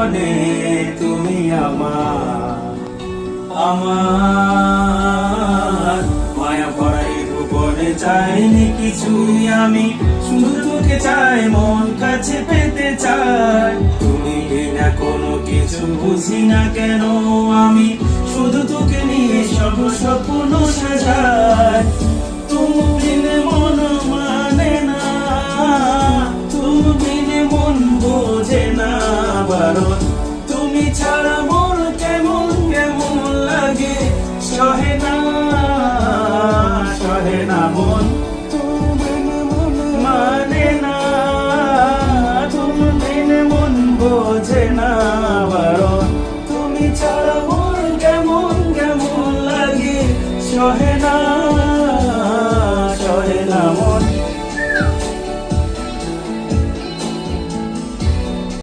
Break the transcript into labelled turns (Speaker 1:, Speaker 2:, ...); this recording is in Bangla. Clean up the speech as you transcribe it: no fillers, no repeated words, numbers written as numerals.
Speaker 1: জীবনে তুমি আমার মায়া ভরাই ভুবনে চাইনি কিছুই আমি, শুধু তোকে চাই, মন কাছে পেতে চাই। তুমি বিনা কোনো কিছু বুঝি না কেন আমি, শুধু তোকে নিয়ে সব স্বপ্ন সাজাই। তুমি বিনে মন মানে না, তুমি বিনে মন বোঝে না বারণ। তুমি ছাড়া মন কেমন কেমন লাগে, সহে না মন। তুমি মন মানে না, তুমি বিনে মন বোঝে না বারণ। তুমি ছাড়া মন কেমন কেমন লাগে, সহে না।